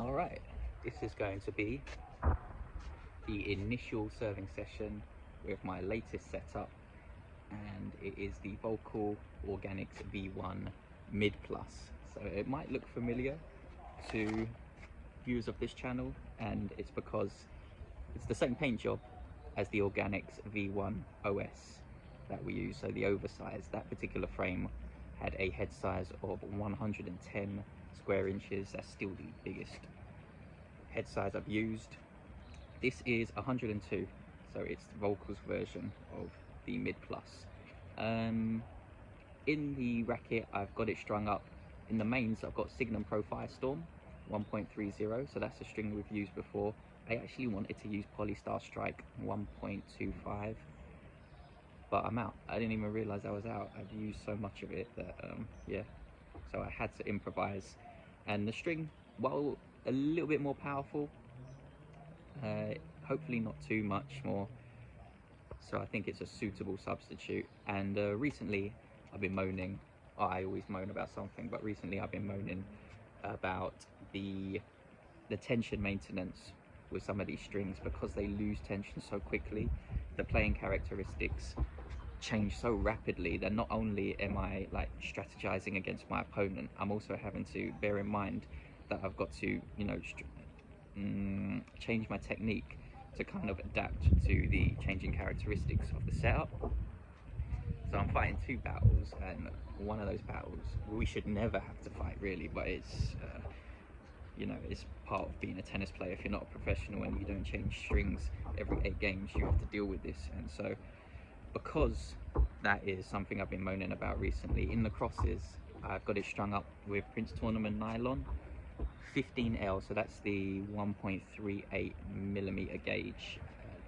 All right, this is going to be the initial serving session with my latest setup, and it is the Volkl Organix V1 Mid Plus. So it might look familiar to viewers of this channel, and it's because it's the same paint job as the Organix V1 OS that we use. So the oversized, that particular frame had a head size of 110 square inches. That's still the biggest head size I've used. This is 102, so it's Volkl's version of the Mid Plus. In the racket, I've got it strung up. In the mains, I've got Signum Pro Firestorm 1.30, so that's a string we've used before. I actually wanted to use Polystar Strike 1.25, but I'm out. I didn't even realize I was out. I've used so much of it that, yeah, so I had to improvise. And the string, while a little bit more powerful, hopefully not too much more, so I think it's a suitable substitute. And recently I've been moaning, I always moan about something, but recently I've been moaning about the tension maintenance with some of these strings, because they lose tension so quickly. The playing characteristics change so rapidly that not only am I like strategizing against my opponent, I'm also having to bear in mind that I've got to, you know, change my technique to kind of adapt to the changing characteristics of the setup. So I'm fighting two battles, and one of those battles we should never have to fight really, but it's you know, it's part of being a tennis player. If you're not a professional and you don't change strings every 8 games, you have to deal with this. And so because that is something I've been moaning about recently, in the crosses I've got it strung up with Prince Tournament Nylon 15L, so that's the 1.38 millimeter gauge.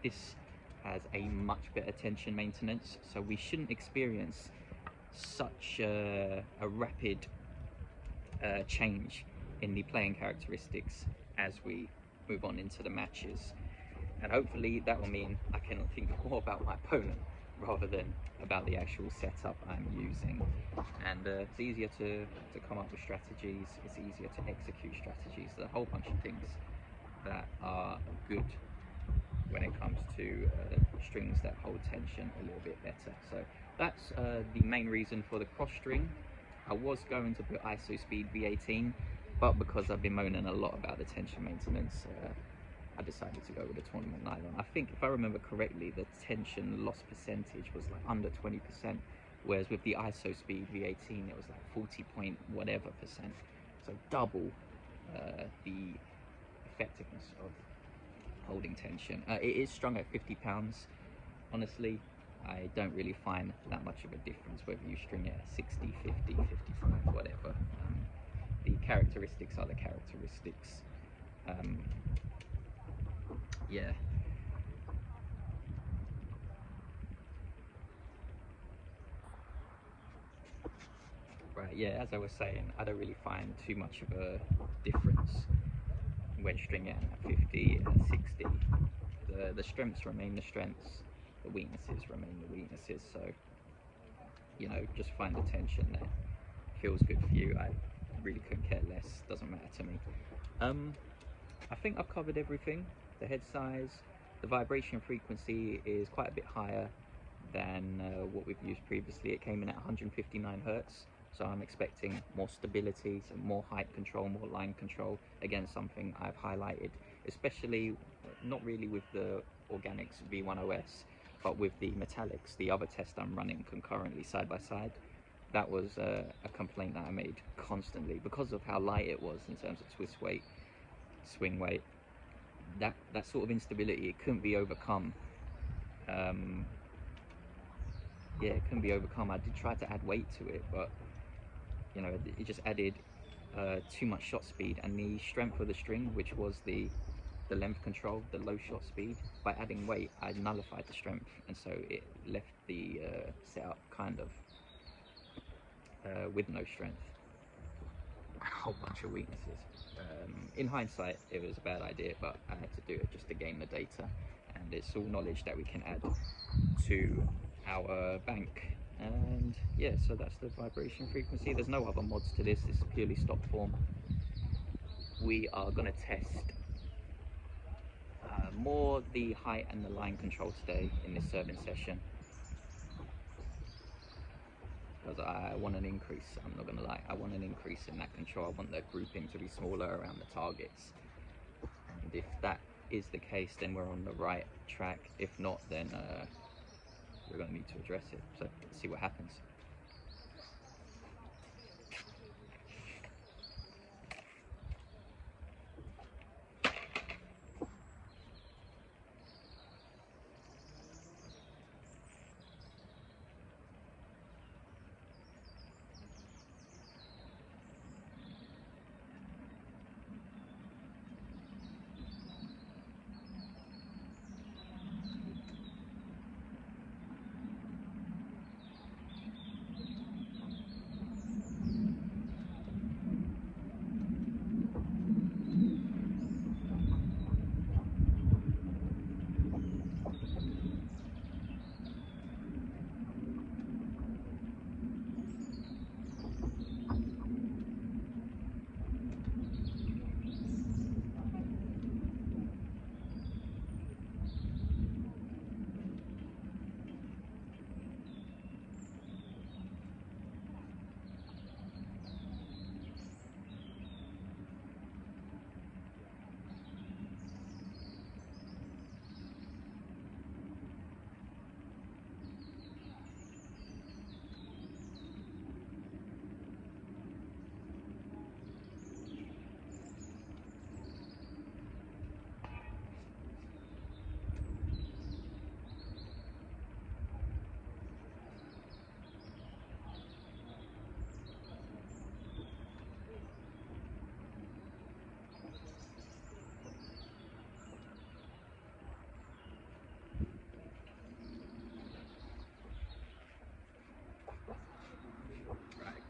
This has a much better tension maintenance, so we shouldn't experience such a rapid change in the playing characteristics as we move on into the matches. And hopefully that will mean I can think more about my opponent rather than about the actual setup I'm using. And it's easier to come up with strategies, it's easier to execute strategies. There's a whole bunch of things that are good when it comes to strings that hold tension a little bit better. So that's the main reason for the cross string. I was going to put ISO speed V18, but because I've been moaning a lot about the tension maintenance, I decided to go with the Tournament Nylon. I think, if I remember correctly, the tension loss percentage was like under 20%, whereas with the ISO speed V18 it was like 40 point whatever percent, so double the effectiveness of holding tension. It is strung at 50 pounds. Honestly, I don't really find that much of a difference whether you string it at 60, 50, 55, whatever. The characteristics are the characteristics. Yeah. Right, yeah, as I was saying, I don't really find too much of a difference when stringing at 50 and 60. The strengths remain the strengths, the weaknesses remain the weaknesses, so, you know, just find the tension that feels good for you. I really couldn't care less, doesn't matter to me. I think I've covered everything. The head size, the vibration frequency is quite a bit higher than what we've used previously. It came in at 159 Hertz, so I'm expecting more stability, so more height control, more line control. Again, something I've highlighted, especially not really with the Organix V1 OS, but with the metallics, the other test I'm running concurrently side by side. That was a complaint that I made constantly because of how light it was in terms of twist weight, swing weight. That sort of instability, it couldn't be overcome. Yeah, it couldn't be overcome. I did try to add weight to it, but you know, it just added too much shot speed, and the strength of the string, which was the length control, the low shot speed, by adding weight I nullified the strength, and so it left the setup kind of with no strength. A whole bunch of weaknesses. In hindsight, it was a bad idea, but I had to do it just to gain the data, and it's all knowledge that we can add to our bank. And yeah, so that's the vibration frequency. There's no other mods to this, it's purely stock form. we are going to test more the height and the line control today in this serving session, because I want an increase. I'm not going to lie, I want an increase in that control. I want the grouping to be smaller around the targets, and if that is the case, then we're on the right track. If not, then we're going to need to address it. So let's see what happens.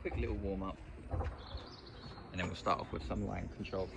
Quick little warm up, and then we'll start off with some line control.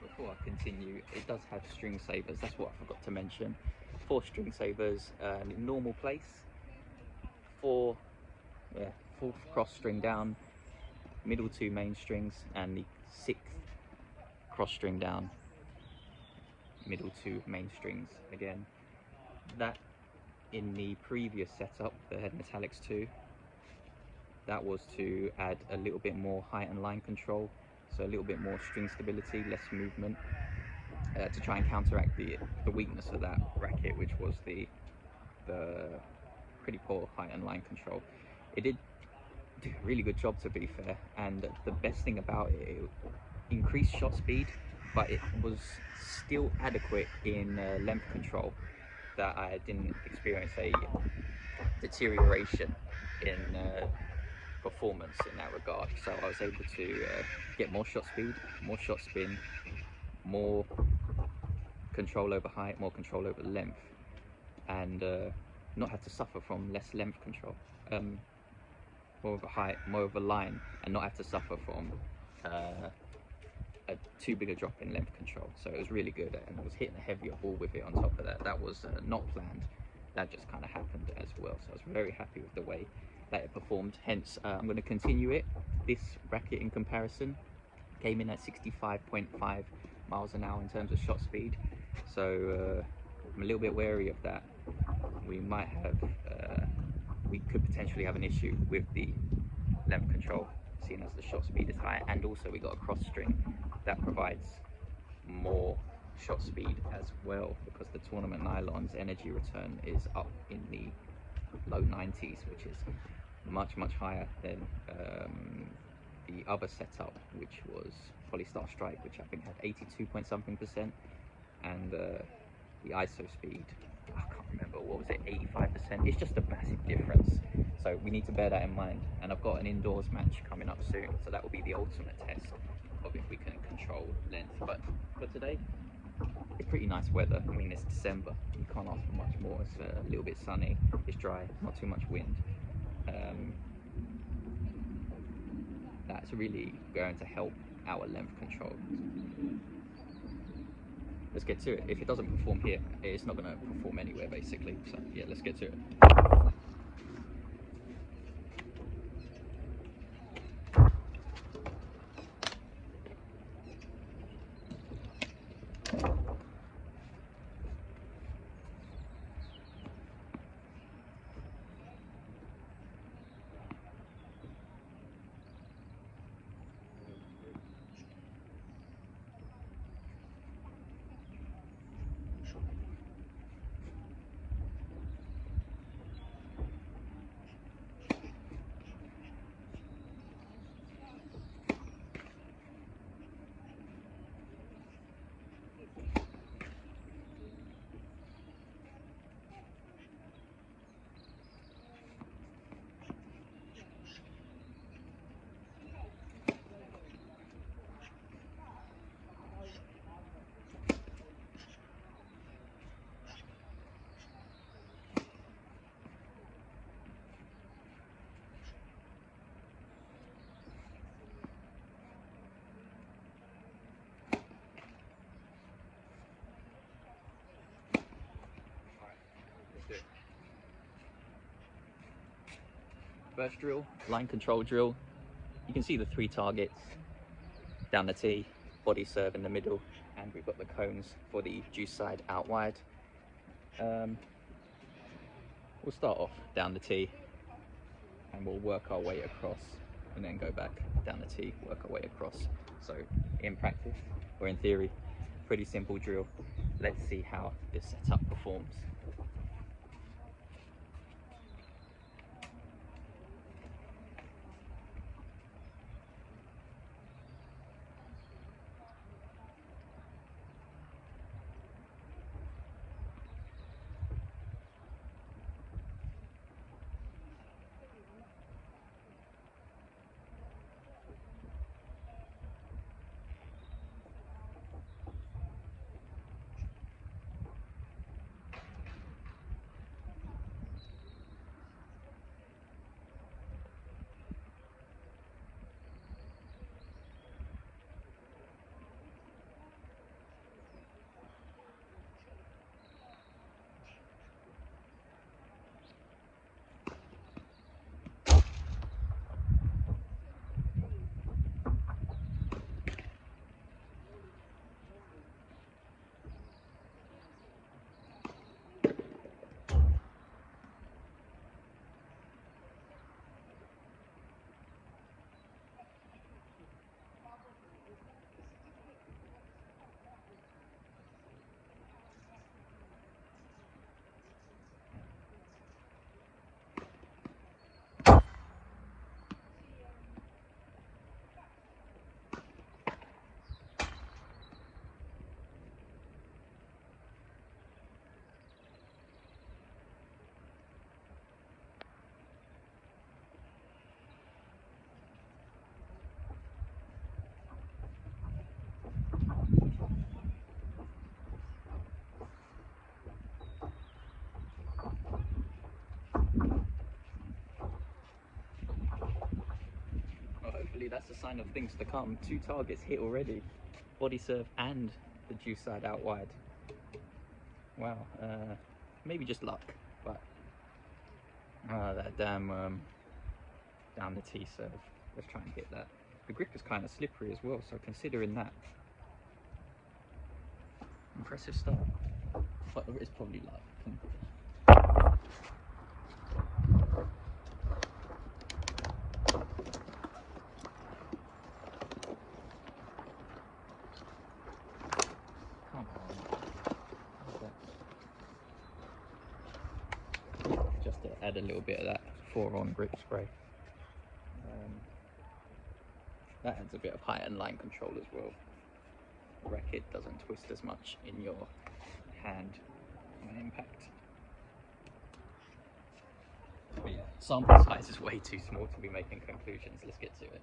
Before I continue, it does have string savers. That's what I forgot to mention. 4 string savers in normal place, 4 4th cross string down, middle 2 main strings, and the 6th cross string down, middle 2 main strings again. That in the previous setup, the Head Metallics 2, that was to add a little bit more height and line control, so a little bit more string stability, less movement, to try and counteract the weakness of that racket, which was the pretty poor height and line control. It did do a really good job, to be fair, and the best thing about it, it increased shot speed, but it was still adequate in length control, that I didn't experience a deterioration in performance in that regard. So I was able to get more shot speed, more shot spin, more control over height, more control over length, and not have to suffer from less length control, more of a height, more of a line, and not have to suffer from a too big a drop in length control. So it was really good, and I was hitting a heavier ball with it on top of that. That was not planned, that just kind of happened as well. So I was very happy with the way that it performed. Hence, I'm going to continue it. This bracket in comparison came in at 65.5 miles an hour in terms of shot speed. So I'm a little bit wary of that. We might have, we could potentially have an issue with the length control, seeing as the shot speed is high, and also we got a cross string that provides more shot speed as well, because the tournament nylon's energy return is up in the low 90s, which is much higher than the other setup, which was Polystar Strike, which I think had 82 point something%, and the ISO speed, I can't remember, what was it, 85%. It's just a massive difference, so we need to bear that in mind. And I've got an indoors match coming up soon, so that will be the ultimate test of if we can control length. But for today, it's pretty nice weather. I mean, it's December, you can't ask for much more. It's a little bit sunny, it's dry, not too much wind. That's really going to help our length control. Let's get to it. If it doesn't perform here, it's not going to perform anywhere, basically. So yeah, let's get to it. First drill, line control drill. You can see the 3 targets down the tee, body serve in the middle, and we've got the cones for the juice side out wide. We'll start off down the tee and we'll work our way across, and then go back down the tee, work our way across. So in practice, or in theory, pretty simple drill. Let's see how this setup performs. That's a sign of things to come. 2 targets hit already, body serve and the juice side out wide. Wow, maybe just luck, but that damn down the T-serve. Let's try and hit that. The grip is kind of slippery as well, so considering that, impressive start. But it's probably luck. Come on. Just to add a little bit of that 4-on grip spray. That adds a bit of high end line control as well. The racket doesn't twist as much in your hand on impact. But yeah, sample size is way too small to be making conclusions. Let's get to it.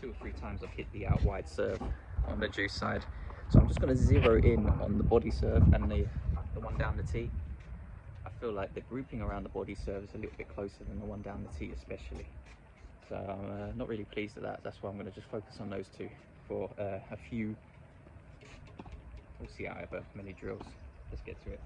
2 or 3 times I've hit the out wide serve on the juice side. So I'm just going to zero in on the body serve and the one down the tee. I feel like the grouping around the body serve is a little bit closer than the one down the tee especially. So I'm not really pleased with that. That's why I'm going to just focus on those two for a few, we'll see however many drills. Let's get to it.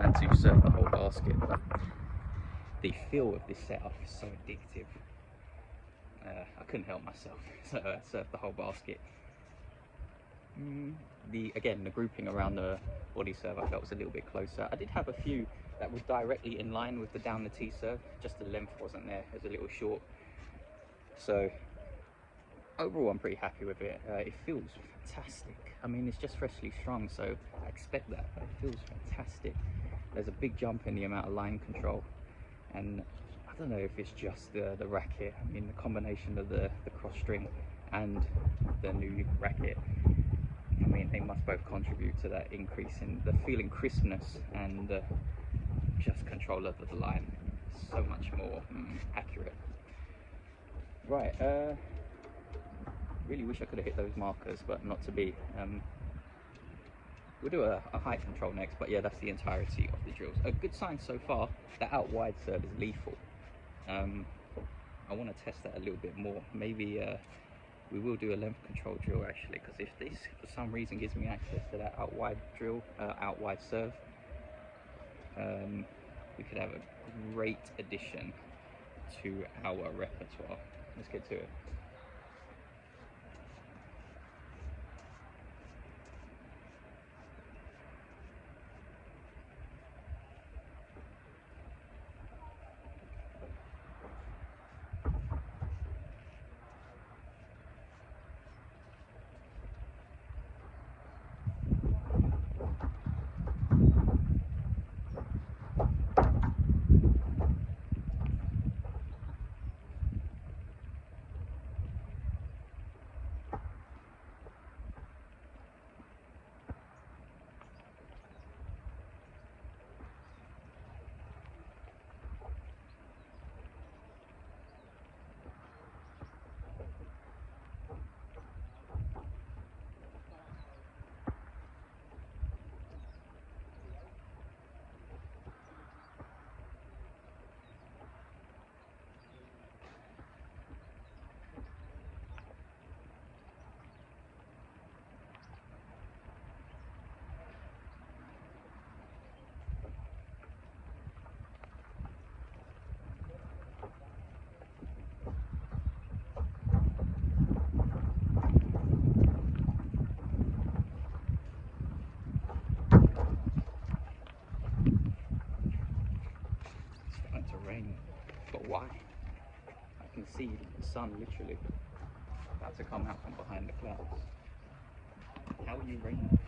trying to serve the whole basket, but the feel of this setup is so addictive. I couldn't help myself, so I served the whole basket. Again, the grouping around the body serve I felt was a little bit closer. I did have a few that were directly in line with the down the T serve, just the length wasn't there, it was a little short. So overall I'm pretty happy with it. It feels fantastic. I mean, it's just freshly strung, so I expect that, but it feels fantastic. There's a big jump in the amount of line control, and I don't know if it's just the racket. I mean, the combination of the cross string and the new racket, I mean, they must both contribute to that increase in the feeling crispness and just control of the line. So much more accurate. Right, really wish I could have hit those markers, but not to be. We'll do a height control next, but yeah, that's the entirety of the drills. A good sign so far, the out wide serve is lethal. I want to test that a little bit more. Maybe we will do a length control drill actually, because if this for some reason gives me access to that out wide drill, out wide serve, we could have a great addition to our repertoire. Let's get to it. Rain, but why? I can see the sun literally about to come out from behind the clouds. How are you raining?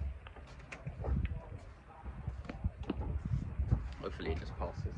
Hopefully it just passes.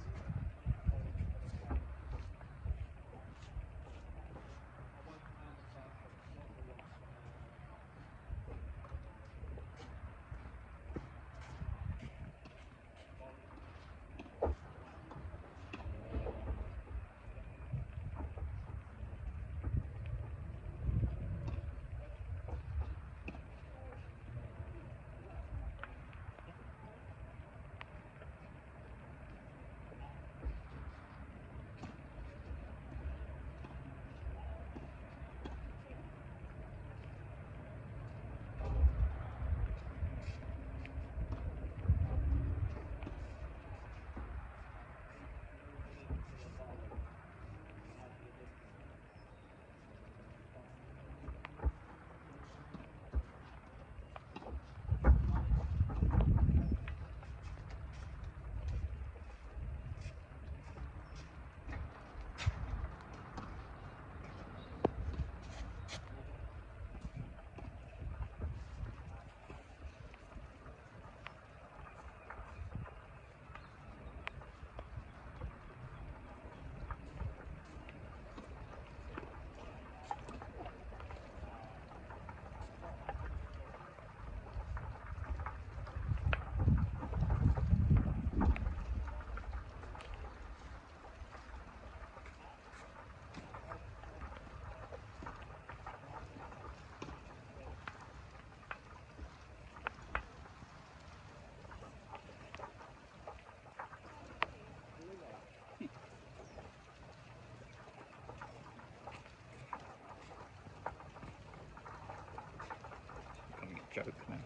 Joke, man.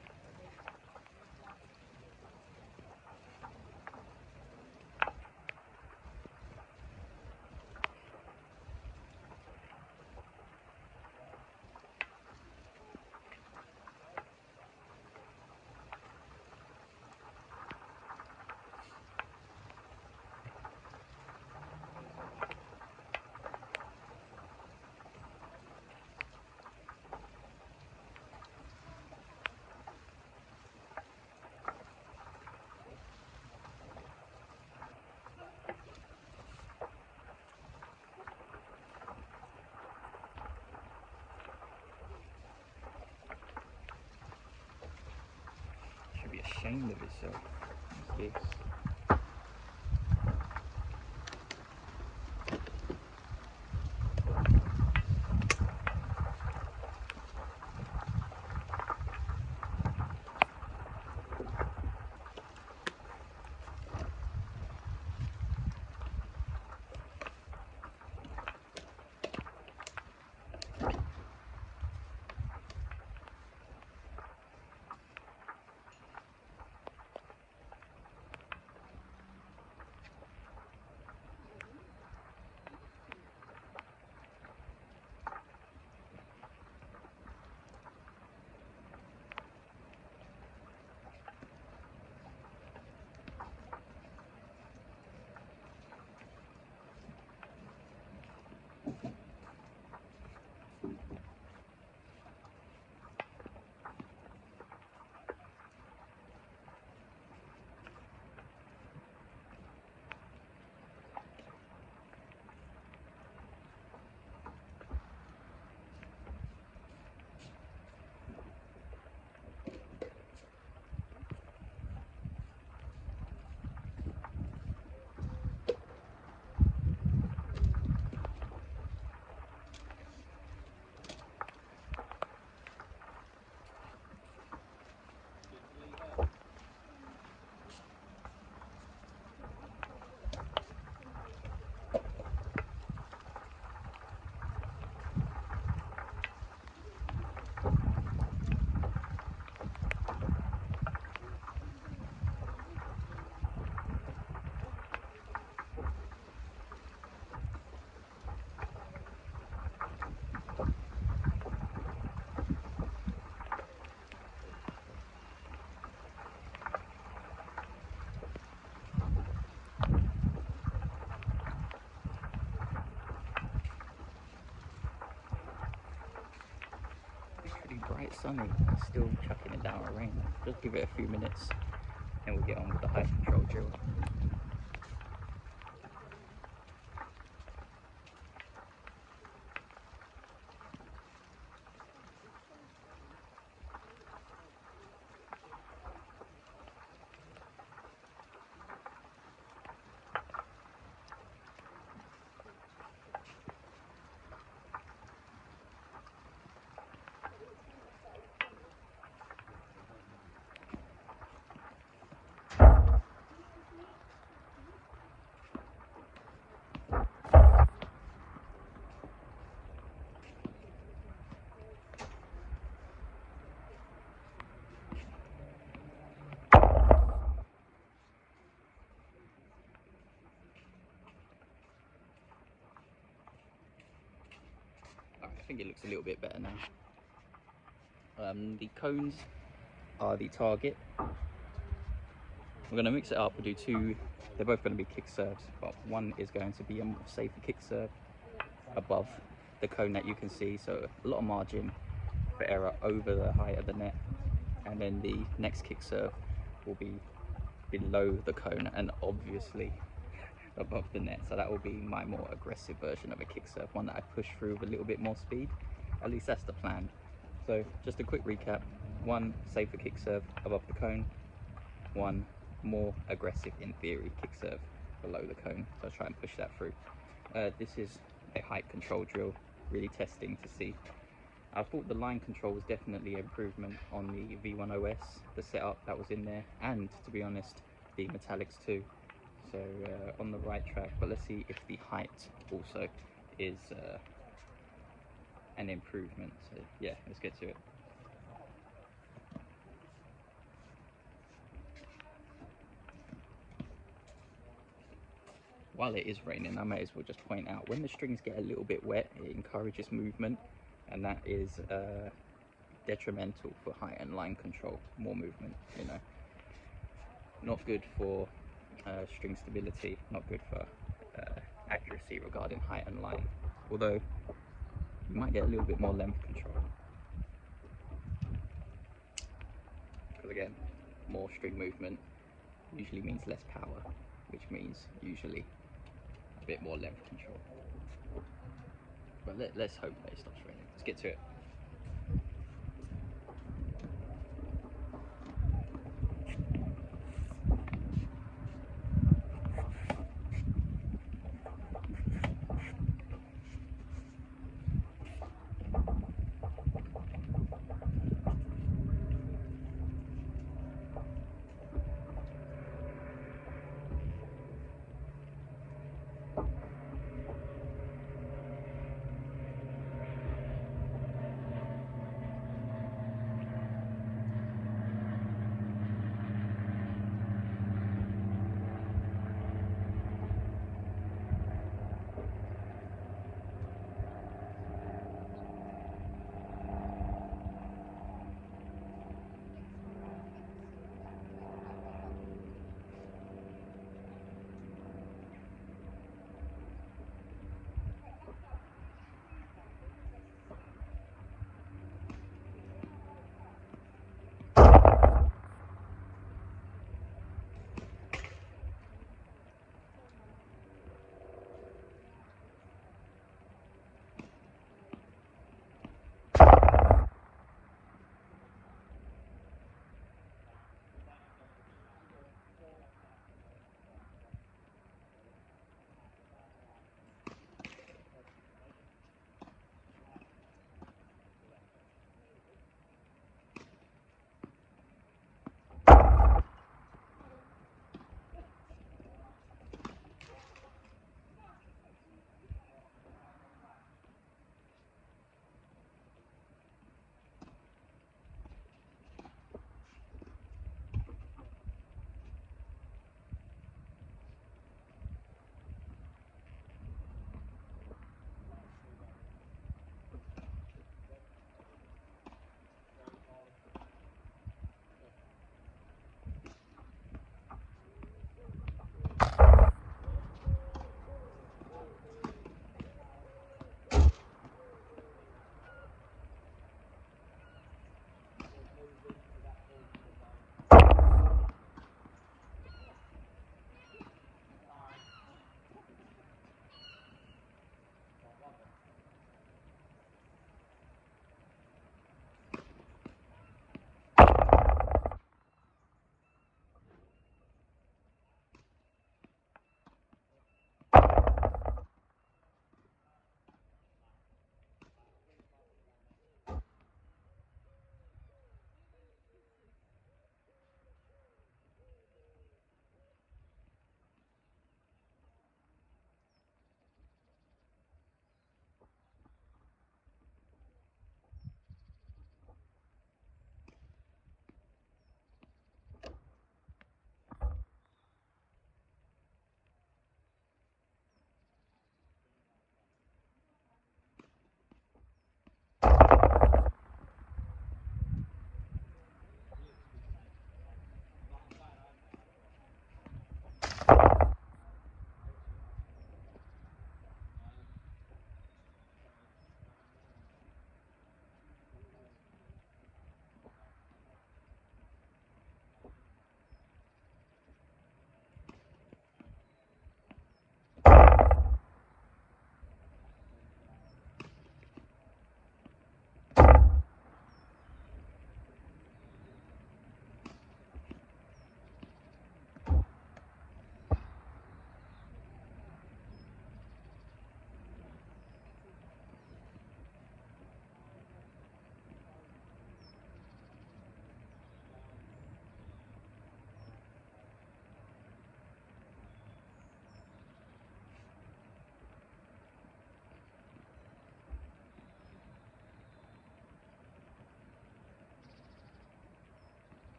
ashamed of itself. What's this? Bright sunny, still chucking it down with rain. Just give it a few minutes and we'll get on with the height control drill. I think it looks a little bit better now. The cones are the target. We're going to mix it up. We'll do two. They're both going to be kick serves, but one is going to be a more safer kick serve above the cone that you can see, so a lot of margin for error over the height of the net. And then the next kick serve will be below the cone and obviously above the net, so that will be my more aggressive version of a kick serve, one that I push through with a little bit more speed. At least that's the plan. So just a quick recap: one safer kick serve above the cone, one more aggressive in theory kick serve below the cone. So I'll try and push that through. This is a height control drill, really testing to see. I thought the line control was definitely an improvement on the V1 OS, the setup that was in there, and to be honest, the metallics too. So on the right track, but let's see if the height also is an improvement. So yeah, let's get to it. While it is raining, I may as well just point out, when the strings get a little bit wet, it encourages movement, and that is detrimental for height and line control. More movement, you know, not good for string stability, not good for accuracy regarding height and line, although you might get a little bit more length control, because again, more string movement usually means less power, which means usually a bit more length control. But let's hope that it stops raining. Let's get to it.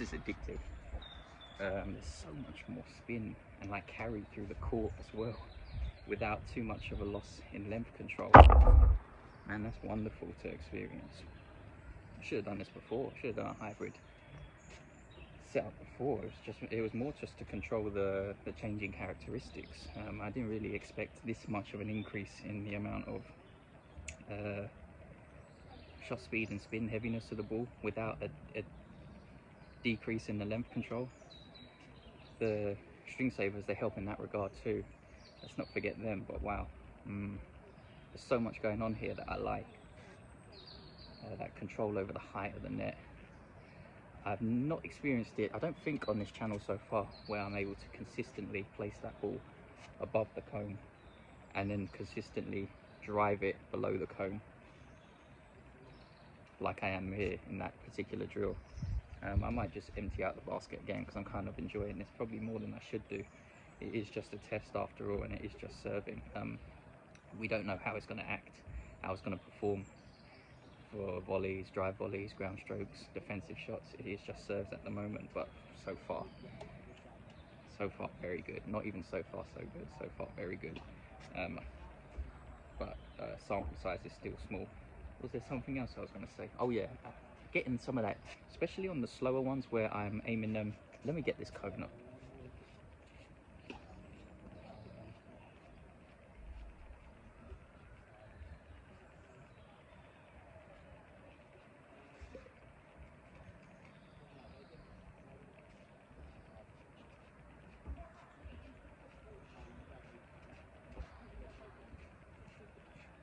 this is addictive. There's so much more spin and like carry through the court as well, without too much of a loss in length control. Man, that's wonderful to experience. I should have done this before. I should have done a hybrid setup before. It was more just to control the changing characteristics. I didn't really expect this much of an increase in the amount of shot speed and spin heaviness of the ball without a decrease in the length control. The string savers, they help in that regard too. Let's not forget them, but wow. There's so much going on here that I like. That control over the height of the net. I've not experienced it, I don't think, on this channel so far, where I'm able to consistently place that ball above the cone and then consistently drive it below the cone like I am here in that particular drill. I might just empty out the basket again because I'm kind of enjoying this, probably more than I should do. It is just a test after all, and it is just serving. We don't know how it's going to act, how it's going to perform for volleys, drive volleys, ground strokes, defensive shots. It is just serves at the moment, but so far very good. Not even so far so good, so far very good. But sample size is still small. Was there something else I was going to say? Oh yeah, getting some of that, especially on the slower ones where I'm aiming them. Let me get this cone up.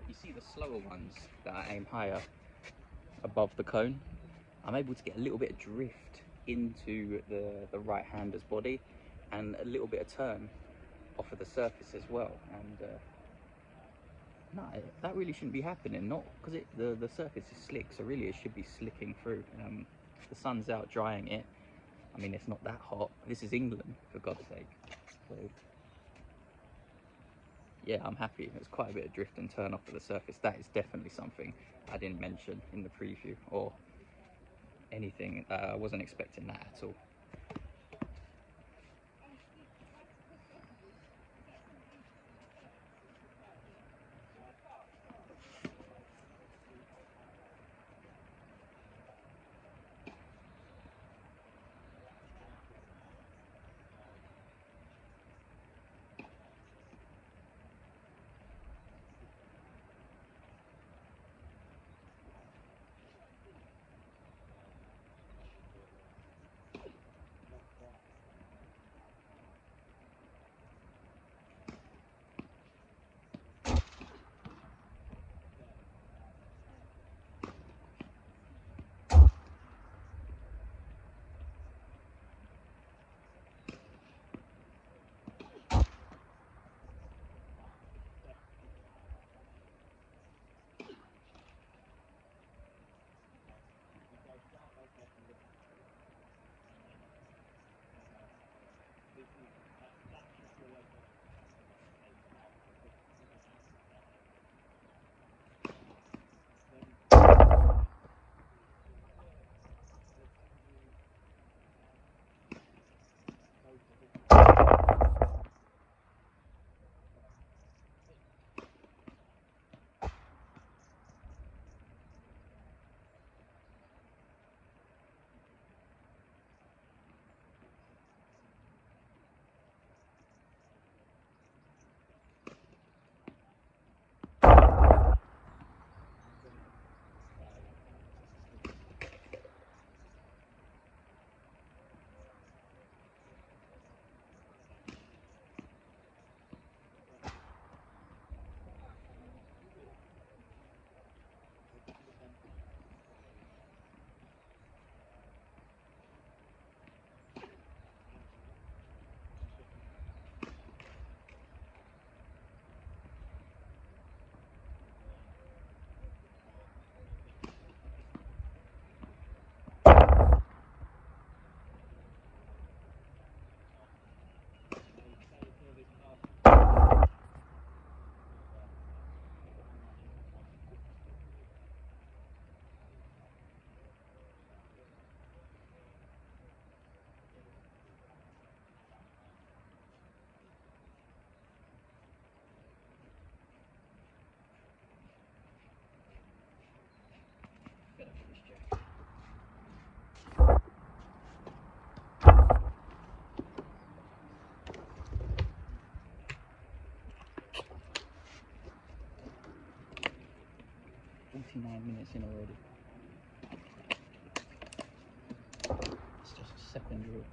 You see the slower ones that I aim higher above the cone, I'm able to get a little bit of drift into the right hander's body and a little bit of turn off of the surface as well. And no, that really shouldn't be happening, not because the surface is slick, so really it should be slicking through. The sun's out drying it. I mean, it's not that hot. This is England, for God's sake. So yeah, I'm happy. There's quite a bit of drift and turn off of the surface. That is definitely something I didn't mention in the preview or anything. I wasn't expecting that at all. 49 minutes in already. It's just a second drill.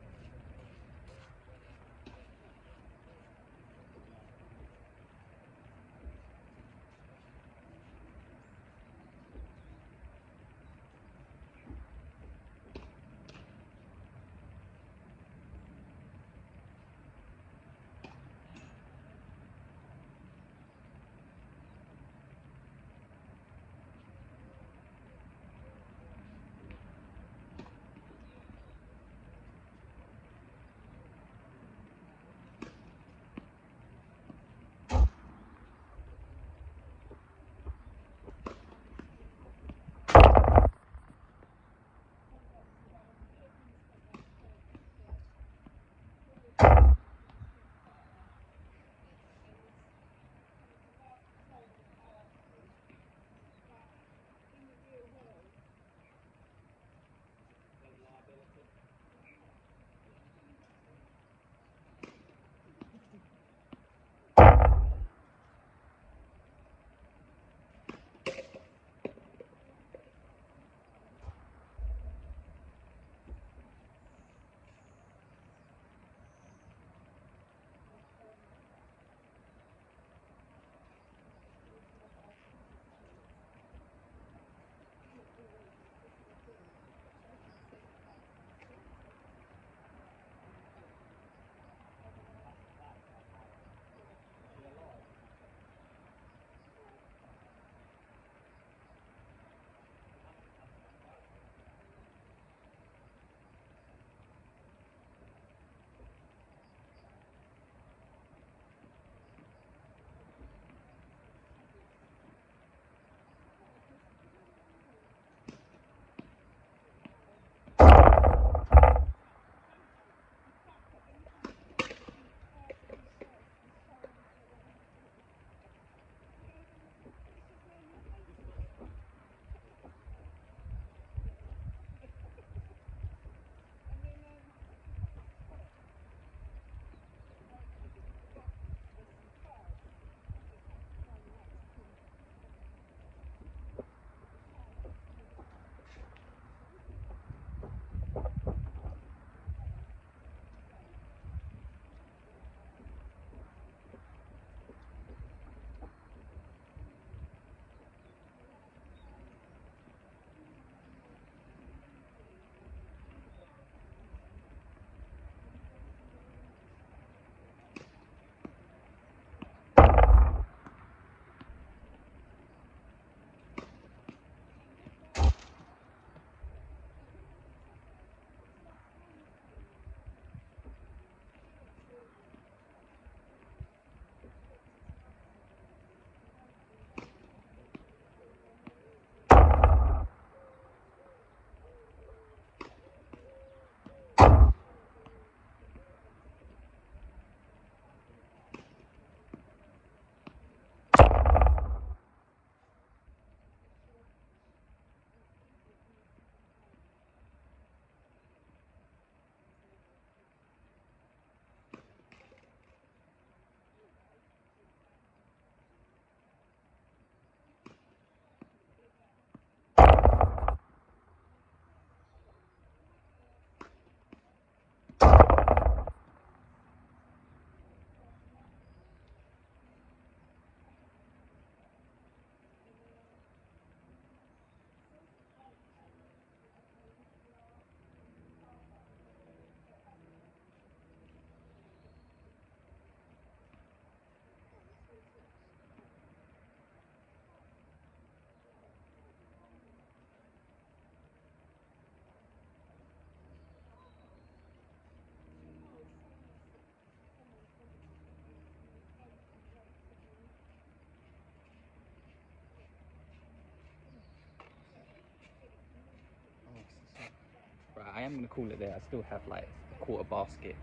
Right, I am going to call it there. I still have like a quarter basket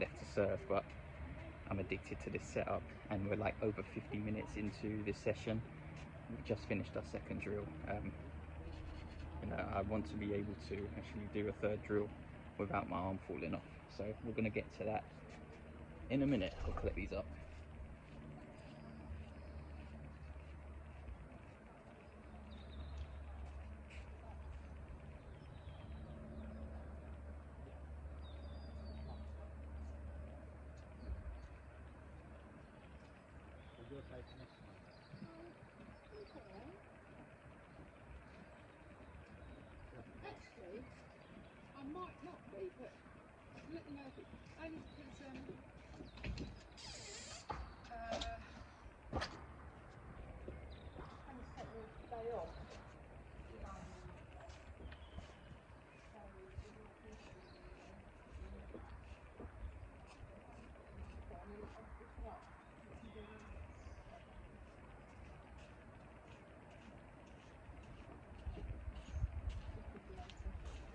left to serve, but I'm addicted to this setup, and we're like over 50 minutes into this session. We've just finished our second drill. You know, I want to be able to actually do a third drill without my arm falling off. So we're going to get to that in a minute. I'll collect these up. Actually, I might not be, but I'll let you know if it's only because I'm taking a day off.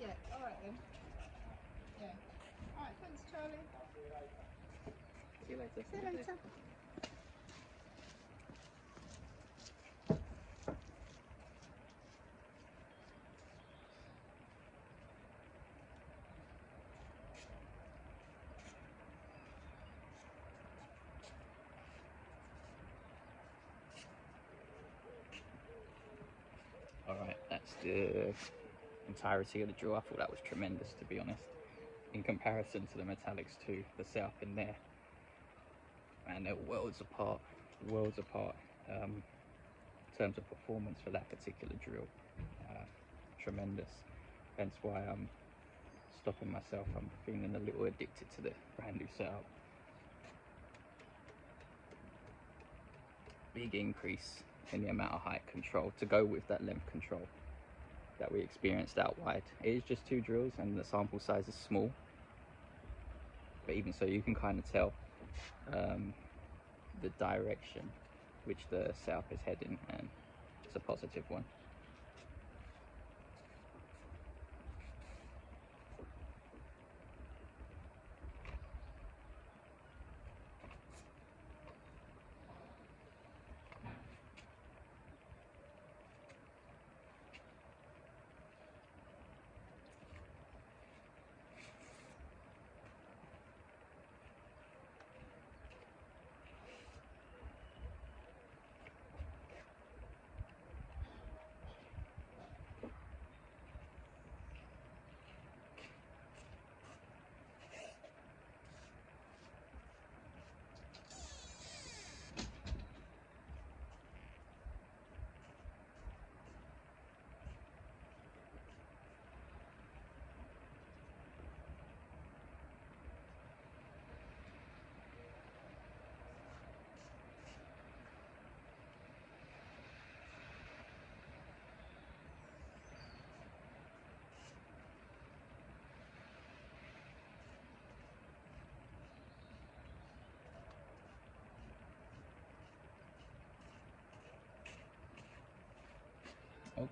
Yeah, alright then. Yeah. Alright, thanks Charlie. See you later. See you later. Alright, that's the entirety of the drill. I thought that was tremendous, to be honest. In comparison to the metallics too, the setup in there, and they're worlds apart, in terms of performance for that particular drill. Tremendous. Hence why I'm stopping myself. I'm feeling a little addicted to the brand new setup. Big increase in the amount of height control to go with that length control that we experienced out wide. It is just 2 drills and the sample size is small, but even so you can kind of tell the direction which the setup is heading, and it's a positive one.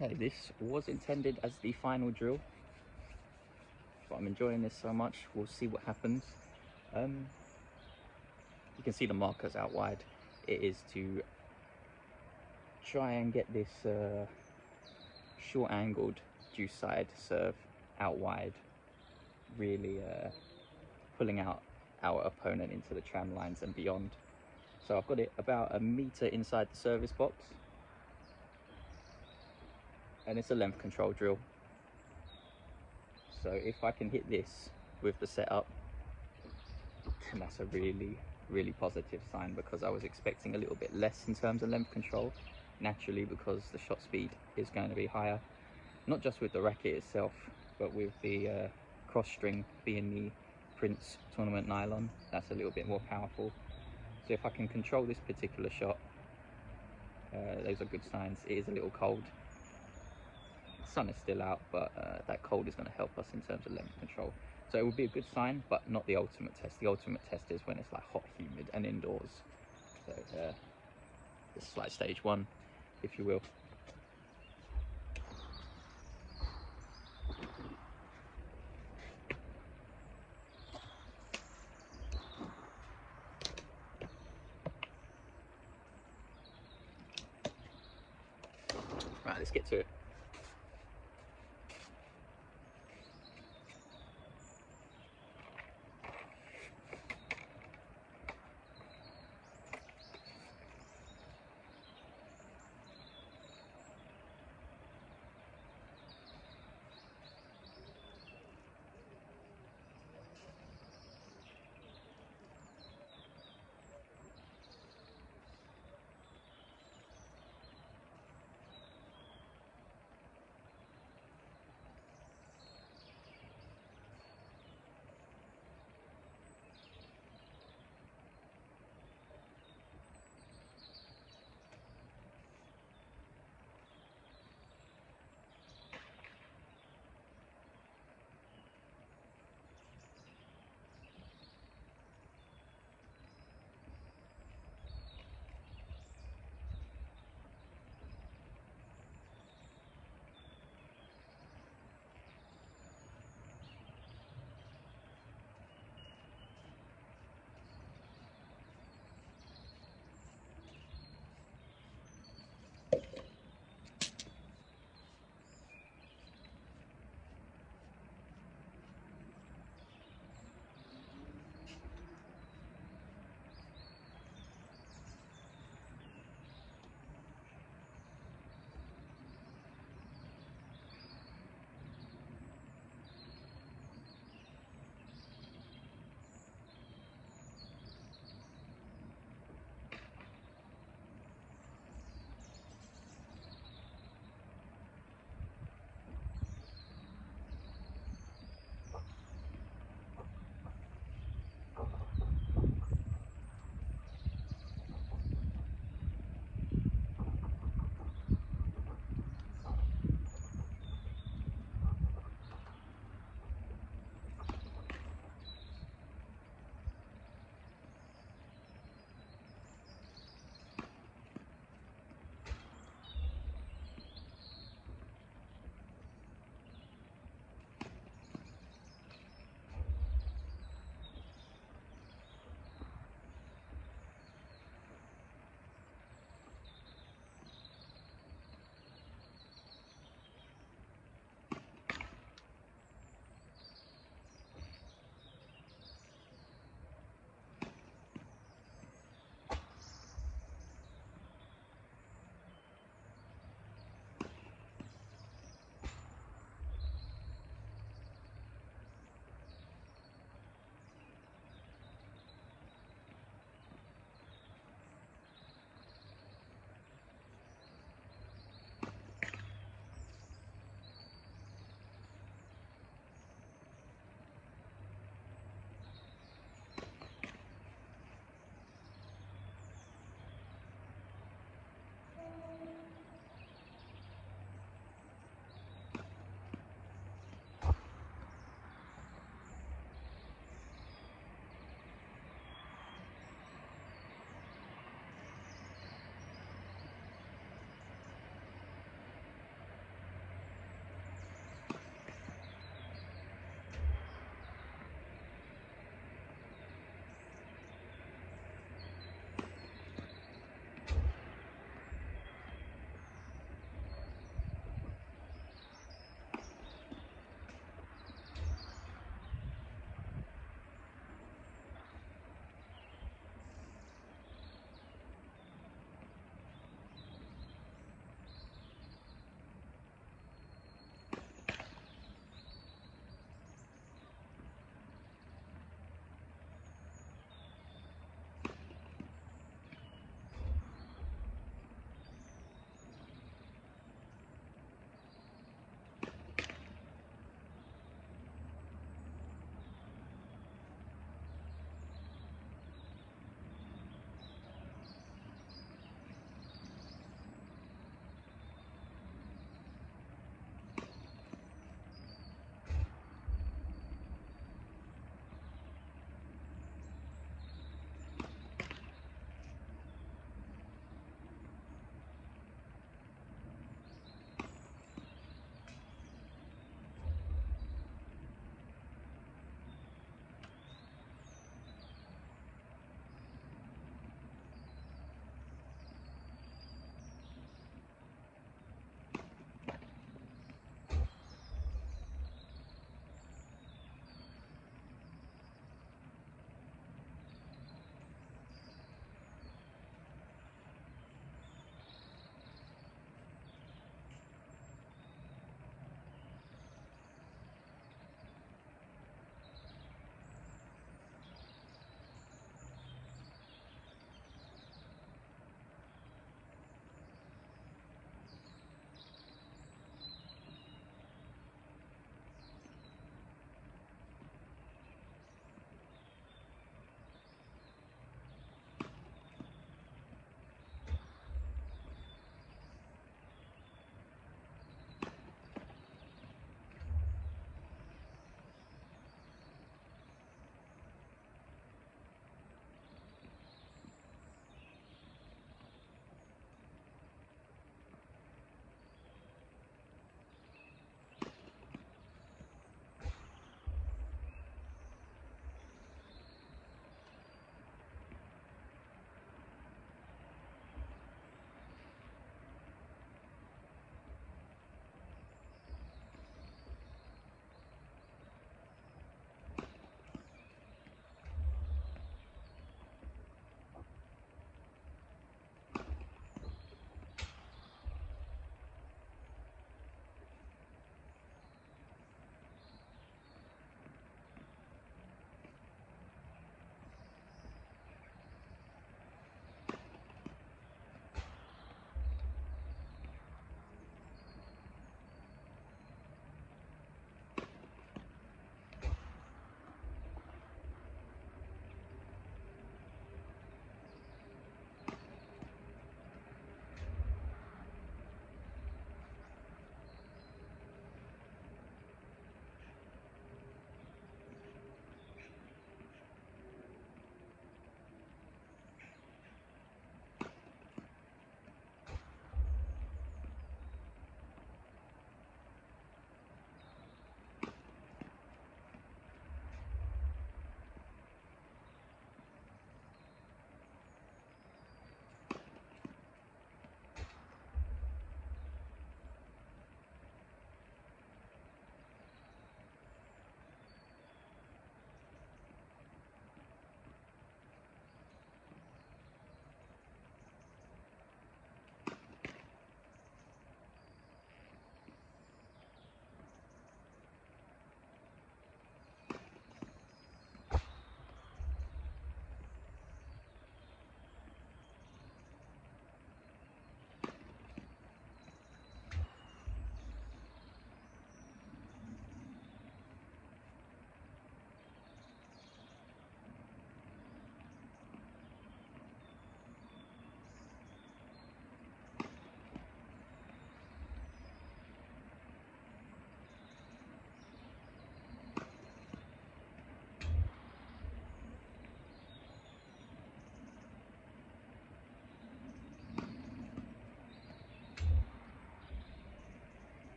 Okay, this was intended as the final drill, but I'm enjoying this so much. We'll see what happens. You can see the markers out wide. It is to try and get this short angled juice side serve out wide, really pulling out our opponent into the tram lines and beyond. So I've got it about 1 meter inside the service box, and it's a length control drill. So if I can hit this with the setup, then that's a really positive sign, because I was expecting a little bit less in terms of length control, naturally, because the shot speed is going to be higher, not just with the racket itself, but with the cross string being the Prince tournament nylon. That's a little bit more powerful. So if I can control this particular shot, those are good signs. It is a little cold. The sun is still out, but that cold is going to help us in terms of length control. So it would be a good sign, but not the ultimate test. The ultimate test is when it's like hot, humid, and indoors. So this is like stage 1, if you will. Right, let's get to it.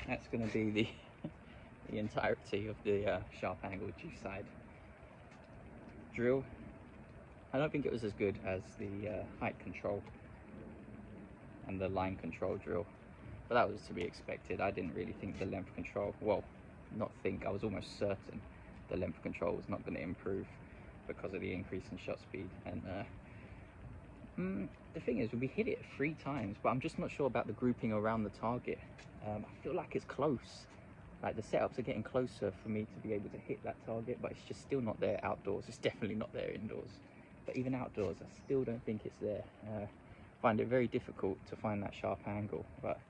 that's going to be the the entirety of the sharp angle G side drill. I don't think it was as good as the height control and the line control drill, but that was to be expected. I didn't really think the length control, well, not think, I was almost certain the length control was not going to improve because of the increase in shot speed. And the thing is, we hit it 3 times, but I'm just not sure about the grouping around the target. I feel like it's close. Like the setups are getting closer for me to be able to hit that target, but it's just still not there outdoors. It's definitely not there indoors. But even outdoors, I still don't think it's there. Find it very difficult to find that sharp angle, but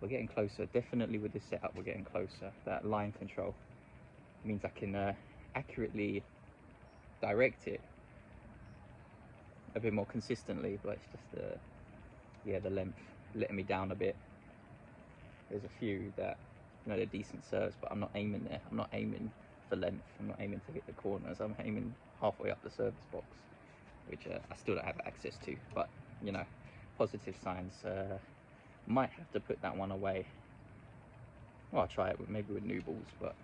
we're getting closer. Definitely with this setup, we're getting closer. That line control means I can accurately direct it a bit more consistently, but it's just yeah, the length letting me down a bit. There's a few that, you know, they're decent serves, but I'm not aiming there. I'm not aiming for length. I'm not aiming to hit the corners. I'm aiming halfway up the service box, which I still don't have access to. But, you know, positive signs. Might have to put that one away. Well, I'll try it maybe with new balls, but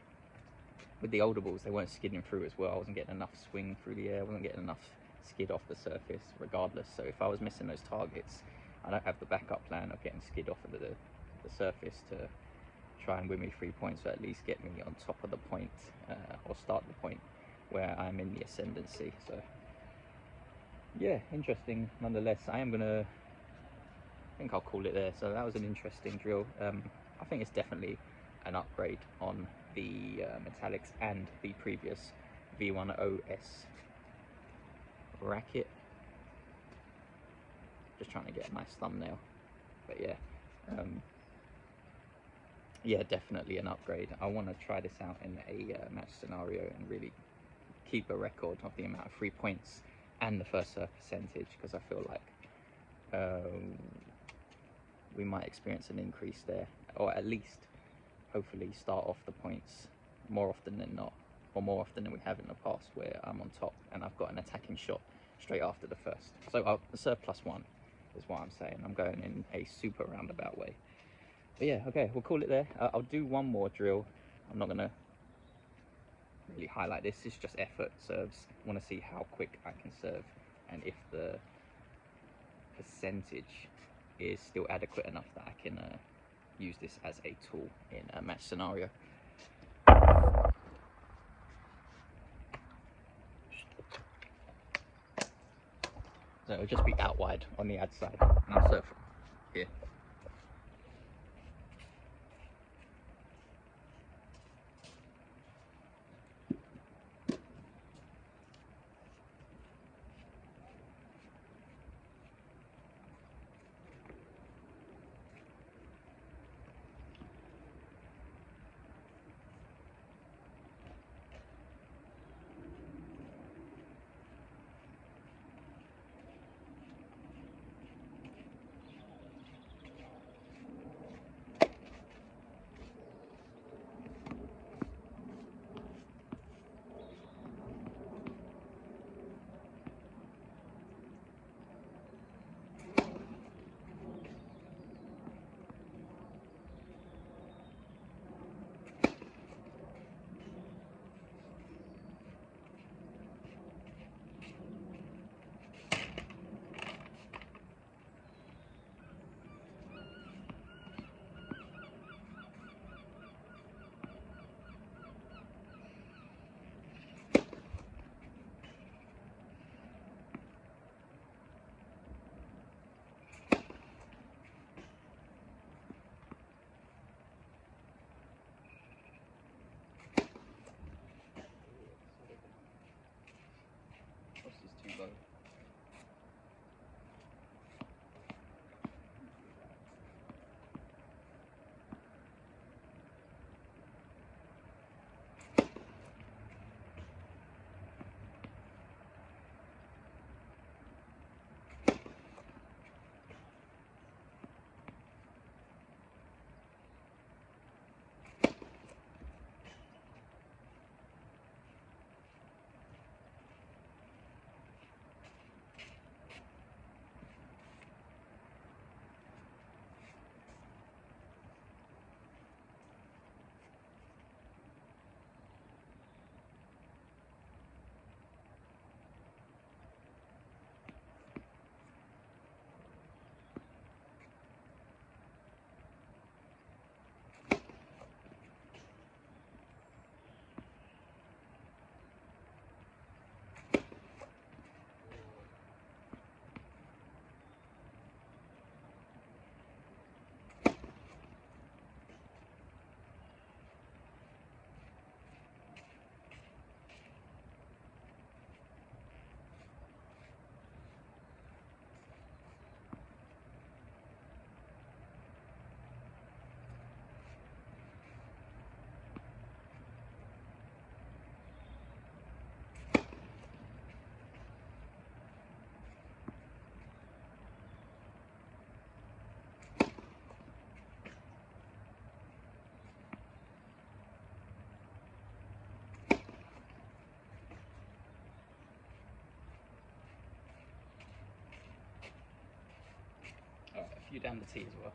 with the older balls, they weren't skidding through as well. I wasn't getting enough swing through the air. I wasn't getting enough skid off the surface regardless. So if I was missing those targets, I don't have the backup plan of getting skid off of the surface to try and win me 3 points, or at least get me on top of the point, or start the point where I'm in the ascendancy. So yeah, interesting nonetheless. I think I'll call it there. So that was an interesting drill. I think it's definitely an upgrade on the metallics and the previous V10S racket. Just trying to get a nice thumbnail, but yeah, yeah, definitely an upgrade. I want to try this out in a match scenario and really keep a record of the amount of 3 points and the first serve percentage, because I feel like we might experience an increase there, or at least hopefully start off the points more often than not, or more often than we have in the past, where I'm on top and I've got an attacking shot straight after the first. So the serve +1 is what I'm saying. I'm going in a super roundabout way. But yeah, okay, we'll call it there. I'll do one more drill. I'm not gonna really highlight this. It's just effort serves. I want to see how quick I can serve and if the percentage is still adequate enough that I can use this as a tool in a match scenario. So it'll just be out wide on the ad side, and I'll serve from here. you down the tea as well.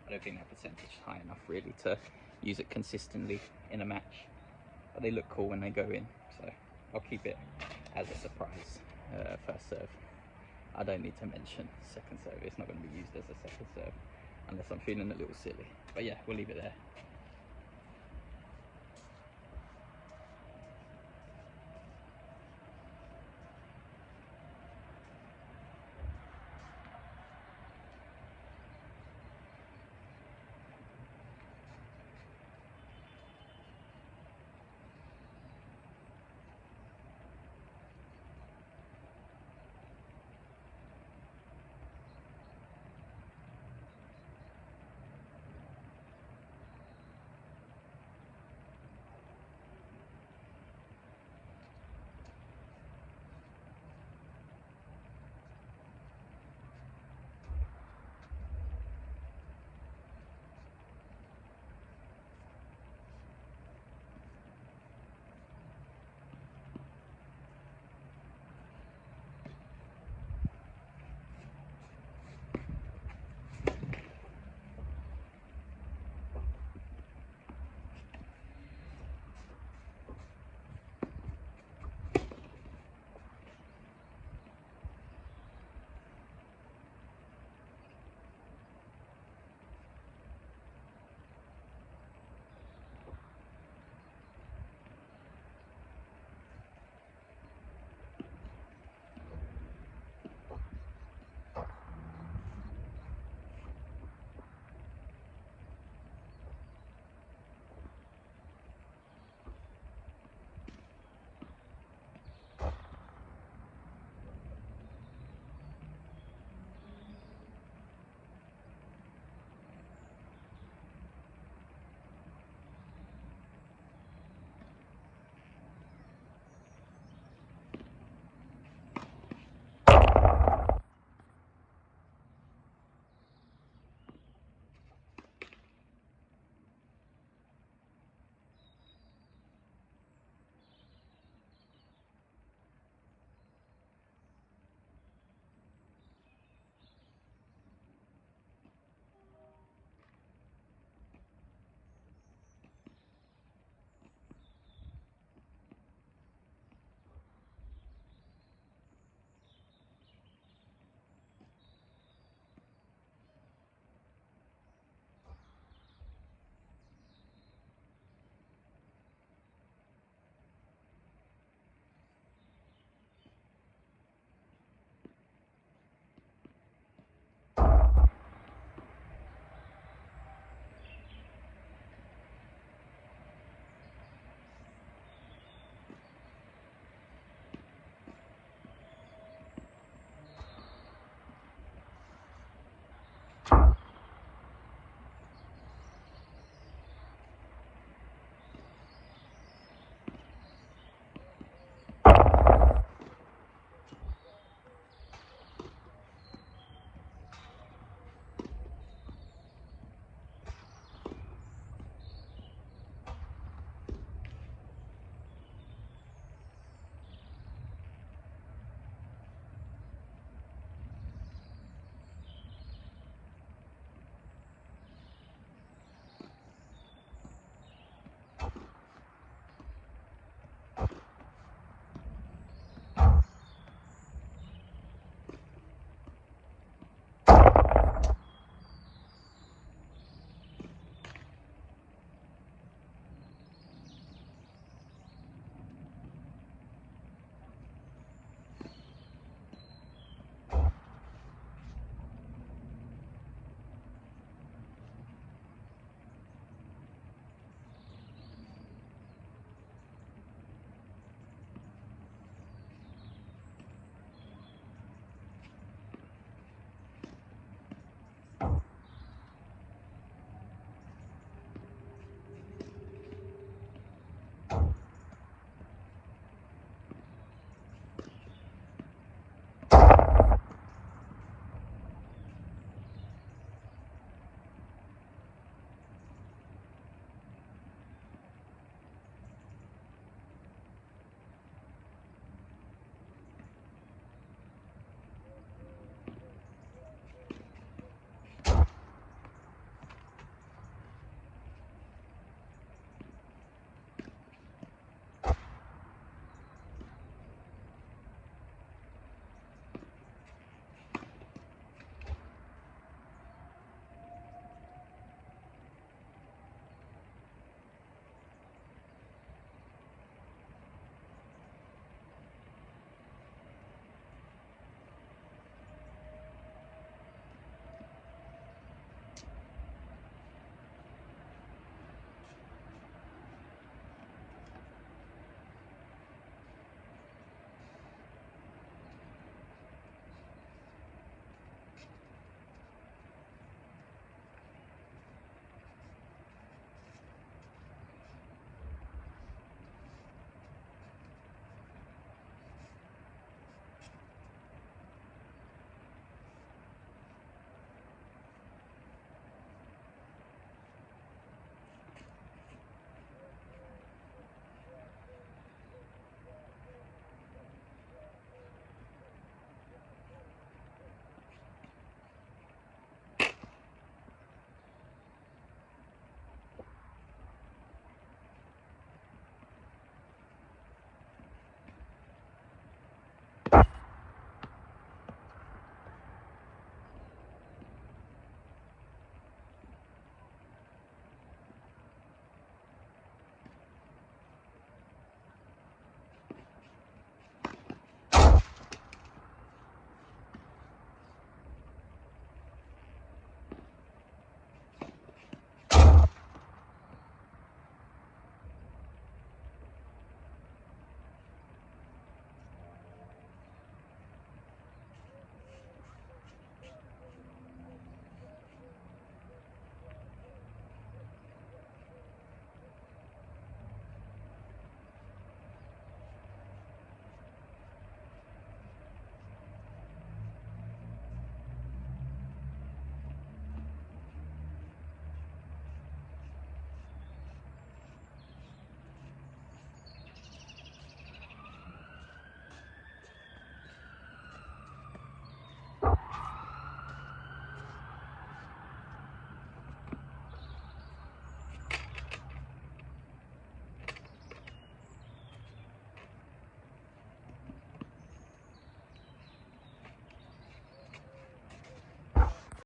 I don't think that percentage is high enough really to use it consistently in a match, but they look cool when they go in, so I'll keep it as a surprise. First serve, I don't need to mention second serve. It's not going to be used as a second serve unless I'm feeling a little silly, but yeah, we'll leave it there.